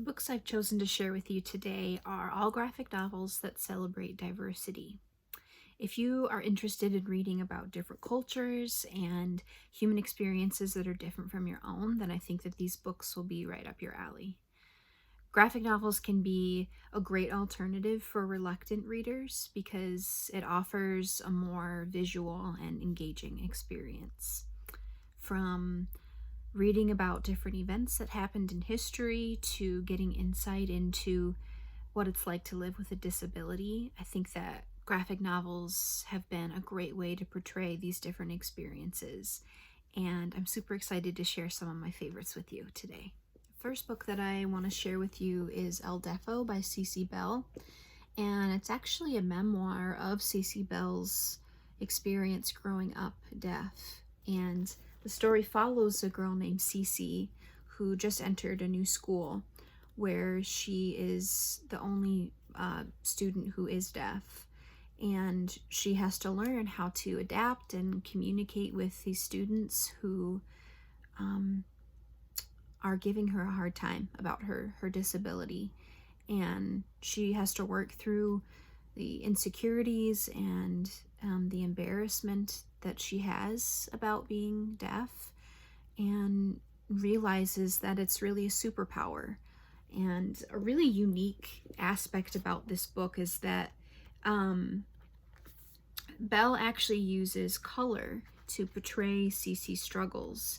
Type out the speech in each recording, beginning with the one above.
books I've chosen to share with you today are all graphic novels that celebrate diversity. If you are interested in reading about different cultures and human experiences that are different from your own, then I think that these books will be right up your alley. Graphic novels can be a great alternative for reluctant readers because it offers a more visual and engaging experience. From reading about different events that happened in history to getting insight into what it's like to live with a disability, I think that graphic novels have been a great way to portray these different experiences. And I'm super excited to share some of my favorites with you today. The first book that I want to share with you is El Deafo by C.C. Bell. And it's actually a memoir of C.C. Bell's experience growing up deaf. And the story follows a girl named Cece who just entered a new school where she is the only student who is deaf. And she has to learn how to adapt and communicate with these students who are giving her a hard time about her disability. And she has to work through the insecurities and the embarrassment that she has about being deaf, and realizes that it's really a superpower. And a really unique aspect about this book is that Belle actually uses color to portray Cece's struggles.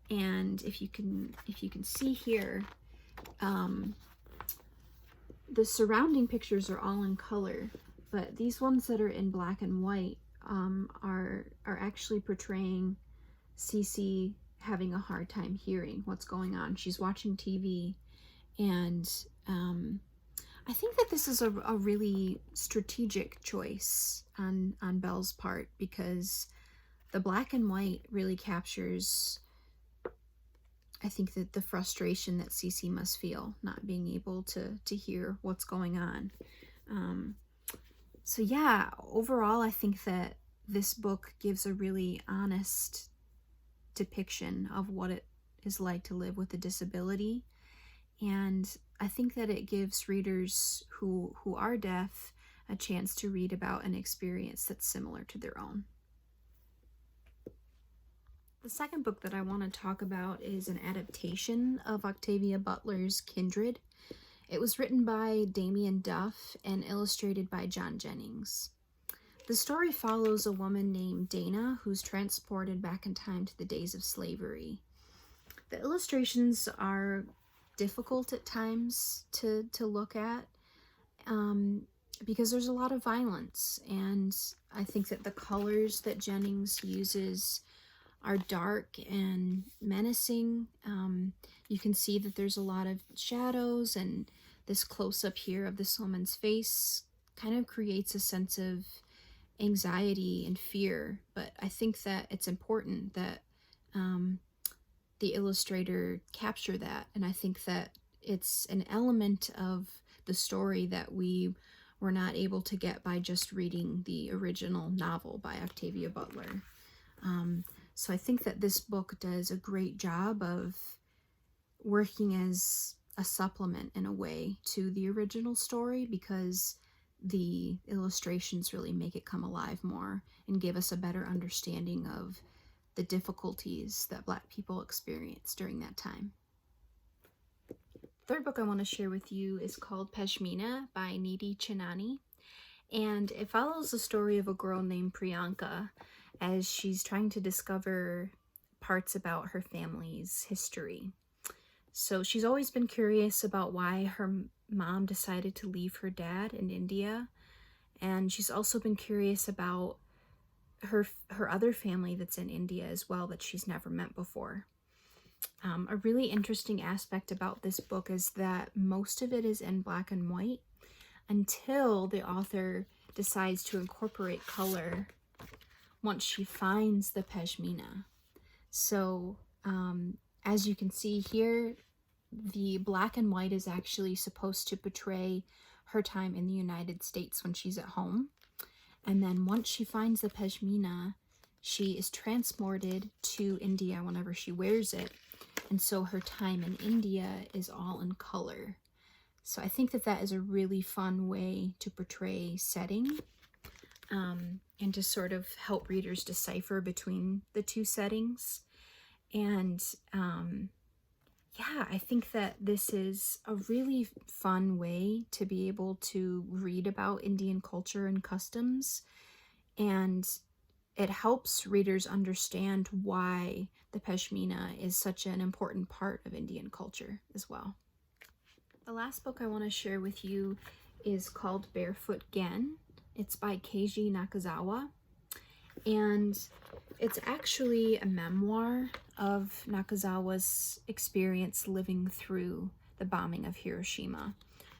And if you can see here, the surrounding pictures are all in color, but these ones that are in black and white are actually portraying Cece having a hard time hearing what's going on. She's watching TV, and I think that this is a really strategic choice on Belle's part, because the black and white really captures, I think, that the frustration that Cece must feel not being able to hear what's going on. So yeah, overall, I think that this book gives a really honest depiction of what it is like to live with a disability. And I think that it gives readers who are deaf a chance to read about an experience that's similar to their own. The second book that I want to talk about is an adaptation of Octavia Butler's Kindred. It was written by Damien Duff and illustrated by John Jennings. The story follows a woman named Dana who's transported back in time to the days of slavery. The illustrations are difficult at times to look at because there's a lot of violence, and I think that the colors that Jennings uses are dark and menacing. You can see that there's a lot of shadows, and this close-up here of this woman's face kind of creates a sense of anxiety and fear. But I think that it's important that the illustrator capture that, and I think that it's an element of the story that we were not able to get by just reading the original novel by Octavia Butler. So I think that this book does a great job of working as a supplement in a way to the original story, because the illustrations really make it come alive more and give us a better understanding of the difficulties that Black people experienced during that time. Third book I want to share with you is called Pashmina by Nidhi Chinani, and it follows the story of a girl named Priyanka as she's trying to discover parts about her family's history. So she's always been curious about why her mom decided to leave her dad in India, and she's also been curious about her other family that's in India as well that she's never met before. A really interesting aspect about this book is that most of it is in black and white until the author decides to incorporate color once she finds the Pashmina. So as you can see here, the black and white is actually supposed to portray her time in the United States when she's at home. And then once she finds the Pashmina, she is transported to India whenever she wears it. And so her time in India is all in color. So I think that that is a really fun way to portray setting, and to sort of help readers decipher between the two settings. And yeah, I think that this is a really fun way to be able to read about Indian culture and customs, and it helps readers understand why the Pashmina is such an important part of Indian culture as well. The last book I want to share with you is called Barefoot Gen. It's by Keiji Nakazawa, and it's actually a memoir of Nakazawa's experience living through the bombing of Hiroshima.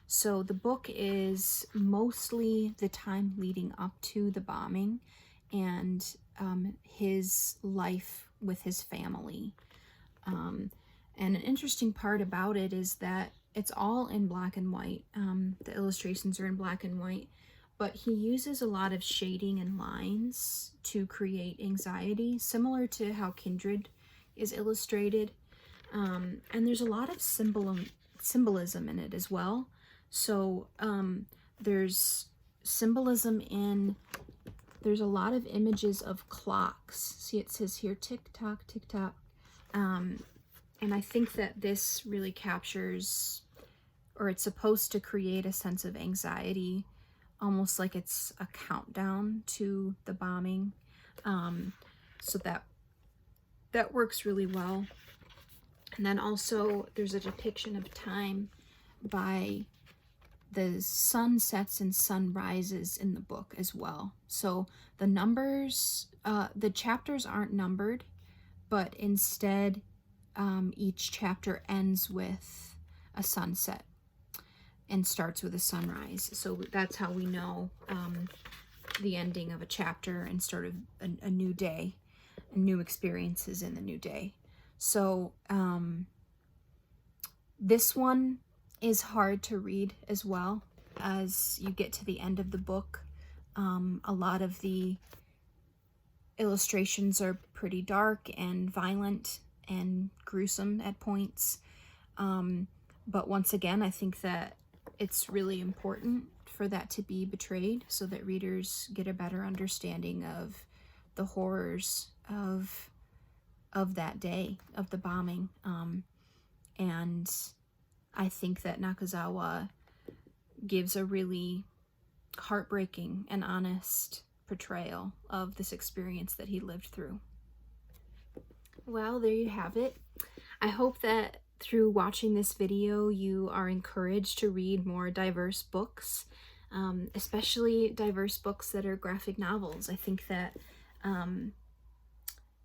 So the book is mostly the time leading up to the bombing and his life with his family. And an interesting part about it is that it's all in black and white. The illustrations are in black and white, but he uses a lot of shading and lines to create anxiety, similar to how Kindred is illustrated. And there's a lot of symbolism in it as well. So there's symbolism in, there's a lot of images of clocks. See, it says here, tick-tock, tick-tock. And I think that this really captures, or it's supposed to create a sense of anxiety, almost like it's a countdown to the bombing. So that works really well. And then also there's a depiction of time by the sunsets and sunrises in the book as well. So the numbers, the chapters aren't numbered, but instead each chapter ends with a sunset and starts with a sunrise. So that's how we know the ending of a chapter and start of a new day and new experiences in the new day. So this one is hard to read as well as you get to the end of the book. A lot of the illustrations are pretty dark and violent and gruesome at points. But once again, I think that it's really important for that to be betrayed so that readers get a better understanding of the horrors of that day, of the bombing. And I think that Nakazawa gives a really heartbreaking and honest portrayal of this experience that he lived through. Well, there you have it. I hope that through watching this video, you are encouraged to read more diverse books, especially diverse books that are graphic novels. I think that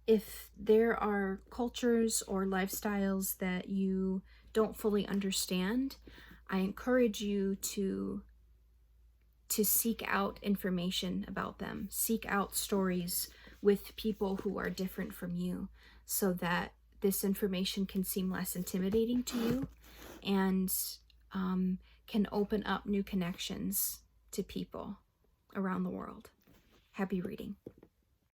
if there are cultures or lifestyles that you don't fully understand, I encourage you to seek out information about them, seek out stories with people who are different from you, so that this information can seem less intimidating to you and can open up new connections to people around the world. Happy reading.